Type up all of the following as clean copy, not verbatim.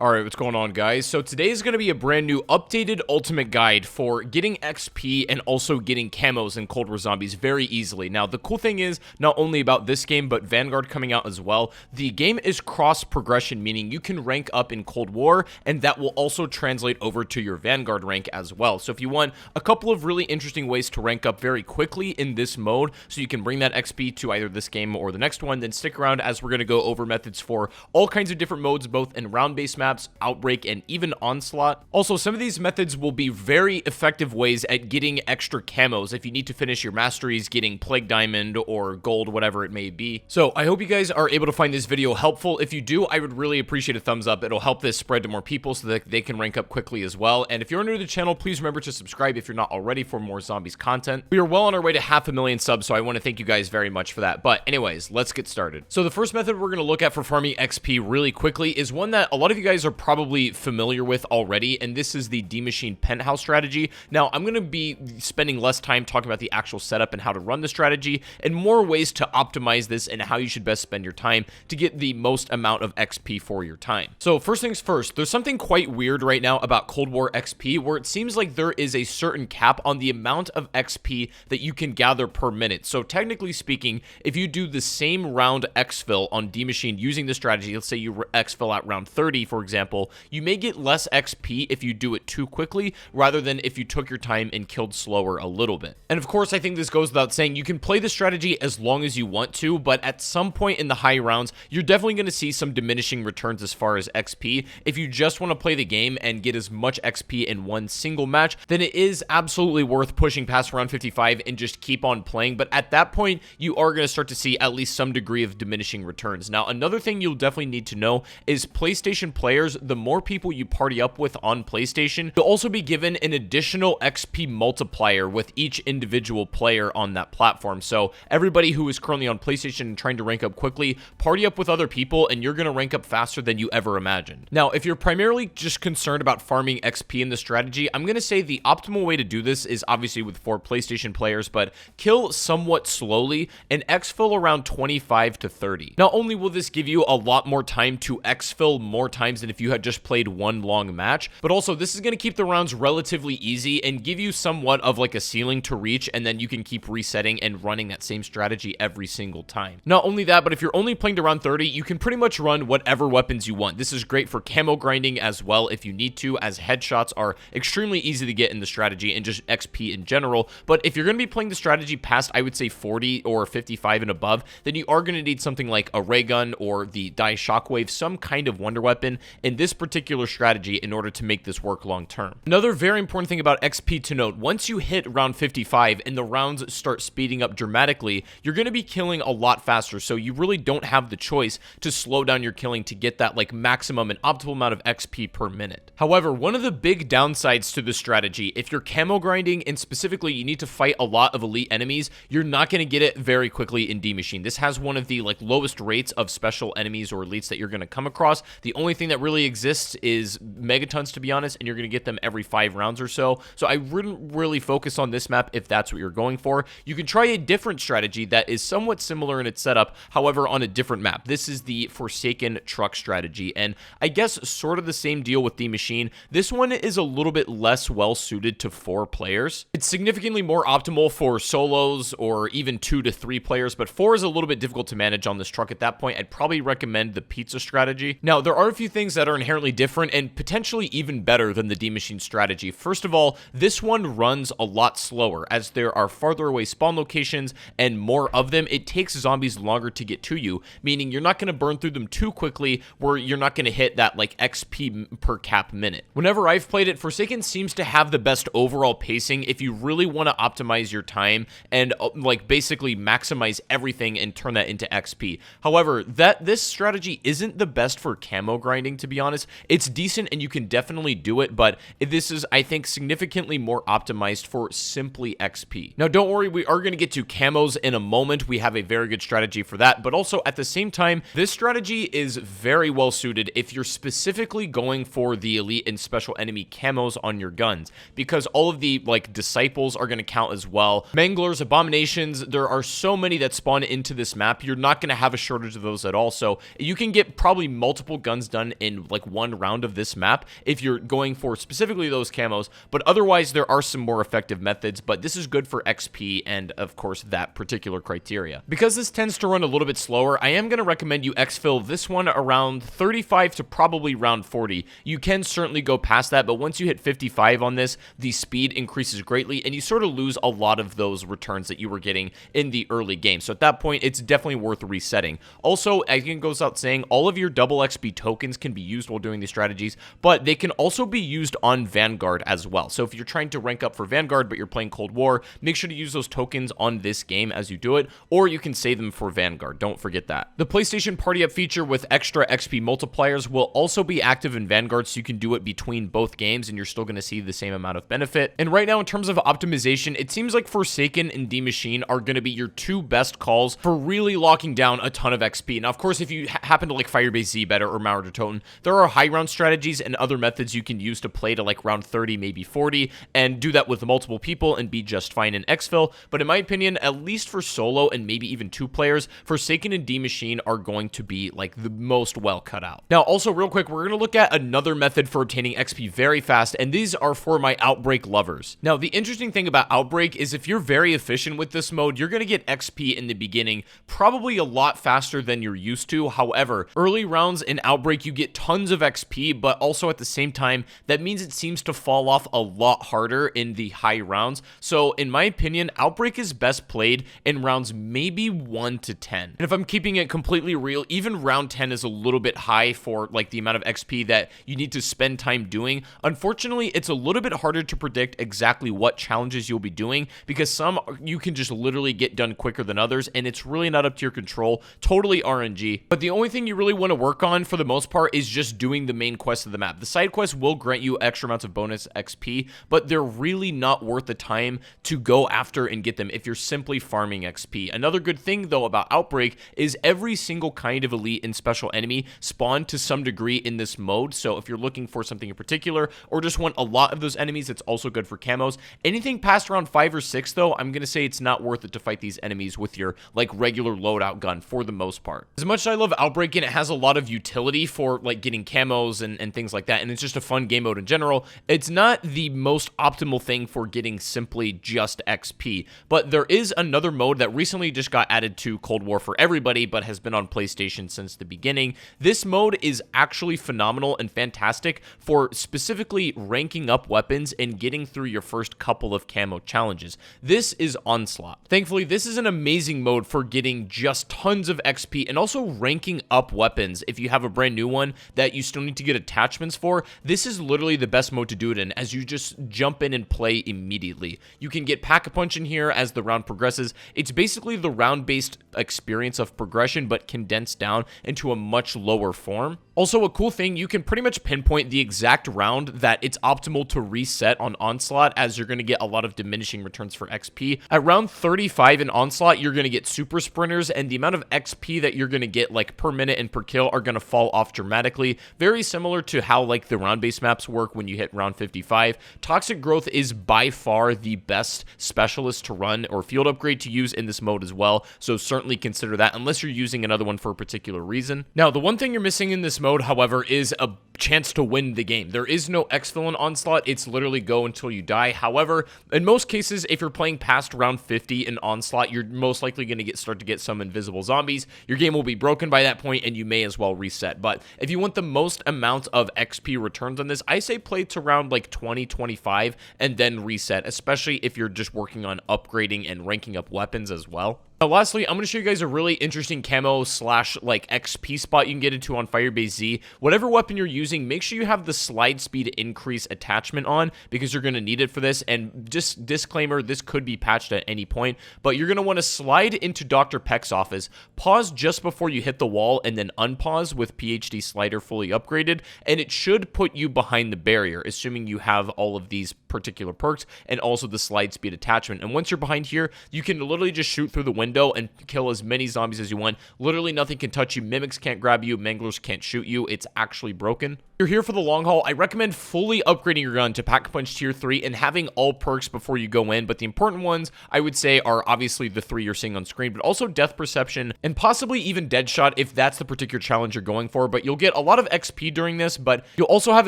Alright, what's going on, guys? So today is going to be a brand new updated ultimate guide for getting XP and also getting camos in Cold War Zombies very easily. Now, the cool thing is, not only about this game, but Vanguard coming out as well, the game is cross-progression, meaning you can rank up in Cold War, and that will also translate over to your Vanguard rank as well. So if you want a couple of really interesting ways to rank up very quickly in this mode, so you can bring that XP to either this game or the next one, then stick around as we're going to go over methods for all kinds of different modes, both in round-based maps, Outbreak, and even Onslaught. Also, some of these methods will be very effective ways at getting extra camos if you need to finish your masteries, getting Plague Diamond or Gold, whatever it may be. So I hope you guys are able to find this video helpful. If you do, I would really appreciate a thumbs up. It'll help this spread to more people so that they can rank up quickly as well. And if you're new to the channel, please remember to subscribe if you're not already for more zombies content. We are well on our way to 500,000 subs, so I want to thank you guys very much for that. But anyways, let's get started. So the first method we're going to look at for farming XP really quickly is one that a lot of you guys are probably familiar with already, and this is the Machine Penthouse strategy. Now, I'm going to be spending less time talking about the actual setup and how to run the strategy, and more ways to optimize this and how you should best spend your time to get the most amount of XP for your time. So first things first, there's something quite weird right now about Cold War XP, where it seems like there is a certain cap on the amount of XP that you can gather per minute. So technically speaking, if you do the same round exfil on Machine using the strategy, let's say you exfil at round 30, for example, you may get less XP if you do it too quickly rather than if you took your time and killed slower a little bit. And of course, I think this goes without saying, you can play the strategy as long as you want to, but at some point in the high rounds, you're definitely going to see some diminishing returns as far as XP. If you just want to play the game and get as much XP in one single match, then it is absolutely worth pushing past round 55 and just keep on playing. But at that point, you are going to start to see at least some degree of diminishing returns. Now, another thing you'll definitely need to know is PlayStation players, the more people you party up with on PlayStation, you'll also be given an additional XP multiplier with each individual player on that platform. So everybody who is currently on PlayStation and trying to rank up quickly, party up with other people and you're going to rank up faster than you ever imagined. Now, if you're primarily just concerned about farming XP in the strategy, I'm going to say the optimal way to do this is obviously with 4 PlayStation players, but kill somewhat slowly and exfil around 25 to 30. Not only will this give you a lot more time to exfil more times than if you had just played one long match, but also this is going to keep the rounds relatively easy and give you somewhat of like a ceiling to reach, and then you can keep resetting and running that same strategy every single time. Not only that, but if you're only playing to round 30, you can pretty much run whatever weapons you want. This is great for camo grinding as well if you need to, as headshots are extremely easy to get in the strategy and just XP in general. But if you're going to be playing the strategy past, I would say 40 or 55 and above, then you are going to need something like a ray gun or the Die Shockwave, some kind of wonder weapon in this particular strategy in order to make this work long term. Another very important thing about XP to note, once you hit round 55 and the rounds start speeding up dramatically, you're going to be killing a lot faster, so you really don't have the choice to slow down your killing to get that like maximum and optimal amount of XP per minute. However, one of the big downsides to this strategy, if you're camo grinding and specifically you need to fight a lot of elite enemies, you're not going to get it very quickly in Machine. This has one of the like lowest rates of special enemies or elites that you're going to come across. The only thing that really exists is megatons, to be honest, and you're going to get them every 5 rounds or so. So I wouldn't really focus on this map if that's what you're going for. You can try a different strategy that is somewhat similar in its setup, however, on a different map. This is the Forsaken Truck strategy, and I guess sort of the same deal with Machine. This one is a little bit less well suited to 4 players. It's significantly more optimal for solos or even 2 to 3 players, but 4 is a little bit difficult to manage on this truck at that point. I'd probably recommend the pizza strategy. Now, there are a few things that are inherently different and potentially even better than the Machine strategy. First of all, this one runs a lot slower as there are farther away spawn locations and more of them. It takes zombies longer to get to you, meaning you're not going to burn through them too quickly where you're not going to hit that like XP per cap minute. Whenever I've played it, Forsaken seems to have the best overall pacing if you really want to optimize your time and like basically maximize everything and turn that into XP. However, this strategy isn't the best for camo grinding, to be honest. It's decent and you can definitely do it, but this is, I think, significantly more optimized for simply XP. Now, don't worry, we are going to get to camos in a moment. We have a very good strategy for that, but also at the same time, this strategy is very well suited if you're specifically going for the elite and special enemy camos on your guns, because all of the like disciples are going to count as well. Manglers, abominations, there are so many that spawn into this map. You're not going to have a shortage of those at all, so you can get probably multiple guns done in in like one round of this map if you're going for specifically those camos, but otherwise there are some more effective methods, but this is good for XP and of course that particular criteria. Because this tends to run a little bit slower, I am going to recommend you exfil this one around 35 to probably round 40. You can certainly go past that, but once you hit 55 on this, the speed increases greatly and you sort of lose a lot of those returns that you were getting in the early game. So at that point, it's definitely worth resetting. Also, I think it goes out saying all of your double XP tokens can be used while doing these strategies, but they can also be used on Vanguard as well. So if you're trying to rank up for Vanguard, but you're playing Cold War, make sure to use those tokens on this game as you do it, or you can save them for Vanguard. Don't forget that. The PlayStation Party Up feature with extra XP multipliers will also be active in Vanguard, so you can do it between both games and you're still going to see the same amount of benefit. And right now, in terms of optimization, it seems like Forsaken and D Machine are going to be your two best calls for really locking down a ton of XP. Now, of course, if you happen to like Firebase Z better or Marauder Totem, there are high round strategies and other methods you can use to play to like round 30, maybe 40, and do that with multiple people and be just fine in exfil. But in my opinion, at least for solo and maybe even two players, Forsaken and D Machine are going to be like the most well cut out. Now, also real quick, we're going to look at another method for obtaining XP very fast, and these are for my Outbreak lovers. Now, the interesting thing about Outbreak is if you're very efficient with this mode, you're going to get XP in the beginning probably a lot faster than you're used to. However, early rounds in Outbreak, you get tons of XP, but also at the same time, that means it seems to fall off a lot harder in the high rounds. So in my opinion, Outbreak is best played in rounds maybe 1 to 10. And if I'm keeping it completely real, even round 10 is a little bit high for like the amount of XP that you need to spend time doing. Unfortunately, it's a little bit harder to predict exactly what challenges you'll be doing because some you can just literally get done quicker than others, and it's really not up to your control. Totally RNG. But the only thing you really want to work on for the most part is just doing the main quest of the map. The side quests will grant you extra amounts of bonus XP, but they're really not worth the time to go after and get them if you're simply farming XP. Another good thing though about Outbreak is every single kind of elite and special enemy spawn to some degree in this mode. So if you're looking for something in particular or just want a lot of those enemies, it's also good for camos. Anything past around 5 or 6 though, I'm gonna say it's not worth it to fight these enemies with your like regular loadout gun for the most part. As much as I love Outbreak and it has a lot of utility for like getting camos and things like that, and it's just a fun game mode in general, it's not the most optimal thing for getting simply just XP. But there is another mode that recently just got added to Cold War for everybody, but has been on PlayStation since the beginning. This mode is actually phenomenal and fantastic for specifically ranking up weapons and getting through your first couple of camo challenges. This is Onslaught. Thankfully, this is an amazing mode for getting just tons of XP and also ranking up weapons. If you have a brand new one that you still need to get attachments for, this is literally the best mode to do it in, as you just jump in and play immediately. You can get Pack-a-Punch in here as the round progresses. It's basically the round-based experience of progression, but condensed down into a much lower form. Also, a cool thing, you can pretty much pinpoint the exact round that it's optimal to reset on Onslaught, as you're going to get a lot of diminishing returns for XP. At round 35 in Onslaught, you're going to get super sprinters, and the amount of XP that you're going to get like per minute and per kill are going to fall off dramatically. Very similar to how like the round-based maps work when you hit round 55. Toxic Growth is by far the best specialist to run or field upgrade to use in this mode as well, so certainly consider that unless you're using another one for a particular reason. Now, the one thing you're missing in this mode, however, is a chance to win the game. There is no exfil in Onslaught. It's literally go until you die. However, in most cases, if you're playing past round 50 in Onslaught, you're most likely going to start to get some invisible zombies. Your game will be broken by that point, and you may as well reset. But if you want the most amount of XP returns on this, I say play to round like 20, 25, and then reset, especially if you're just working on upgrading and ranking up weapons as well. Now, lastly, I'm going to show you guys a really interesting camo slash like XP spot you can get into on Firebase Z. Whatever weapon you're using, make sure you have the slide speed increase attachment on, because you're going to need it for this. And just disclaimer, this could be patched at any point, but you're going to want to slide into Dr. Peck's office, pause just before you hit the wall, and then unpause with PhD slider fully upgraded, and it should put you behind the barrier, assuming you have all of these particular perks and also the slide speed attachment. And once you're behind here, you can literally just shoot through the window and kill as many zombies as you want. Literally nothing can touch you. Mimics can't grab you. Manglers can't shoot you. It's actually broken. second. If you're here for the long haul, I recommend fully upgrading your gun to Pack-a-Punch Tier 3 and having all perks before you go in, but the important ones, I would say, are obviously the 3 you're seeing on screen, but also Death Perception, and possibly even Deadshot if that's the particular challenge you're going for. But you'll get a lot of XP during this, but you'll also have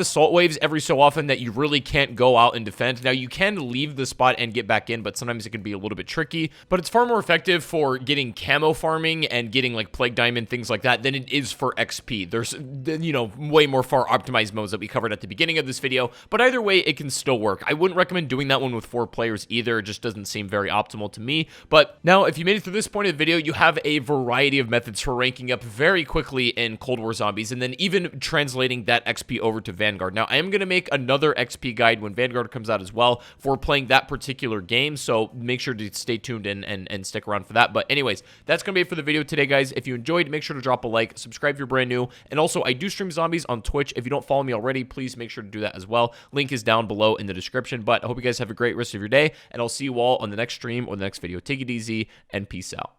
Assault Waves every so often that you really can't go out and defend. Now, you can leave the spot and get back in, but sometimes it can be a little bit tricky, but it's far more effective for getting camo farming and getting like Plague Diamond, things like that, than it is for XP. There's, you know, way more far optimized modes that we covered at the beginning of this video, but either way, it can still work. I wouldn't recommend doing that one with 4 players either. It just doesn't seem very optimal to me. But now, if you made it through this point of the video, you have a variety of methods for ranking up very quickly in Cold War Zombies, and then even translating that XP over to Vanguard. Now, I am going to make another XP guide when Vanguard comes out as well for playing that particular game, so make sure to stay tuned in and stick around for that. But anyways, that's going to be it for the video today, guys. If you enjoyed, make sure to drop a like, subscribe if you're brand new, and also, I do stream zombies on Twitch. If you don't follow me already, please make sure to do that as well. Link is down below in the description, but I hope you guys have a great rest of your day, and I'll see you all on the next stream or the next video. Take it easy, and peace out.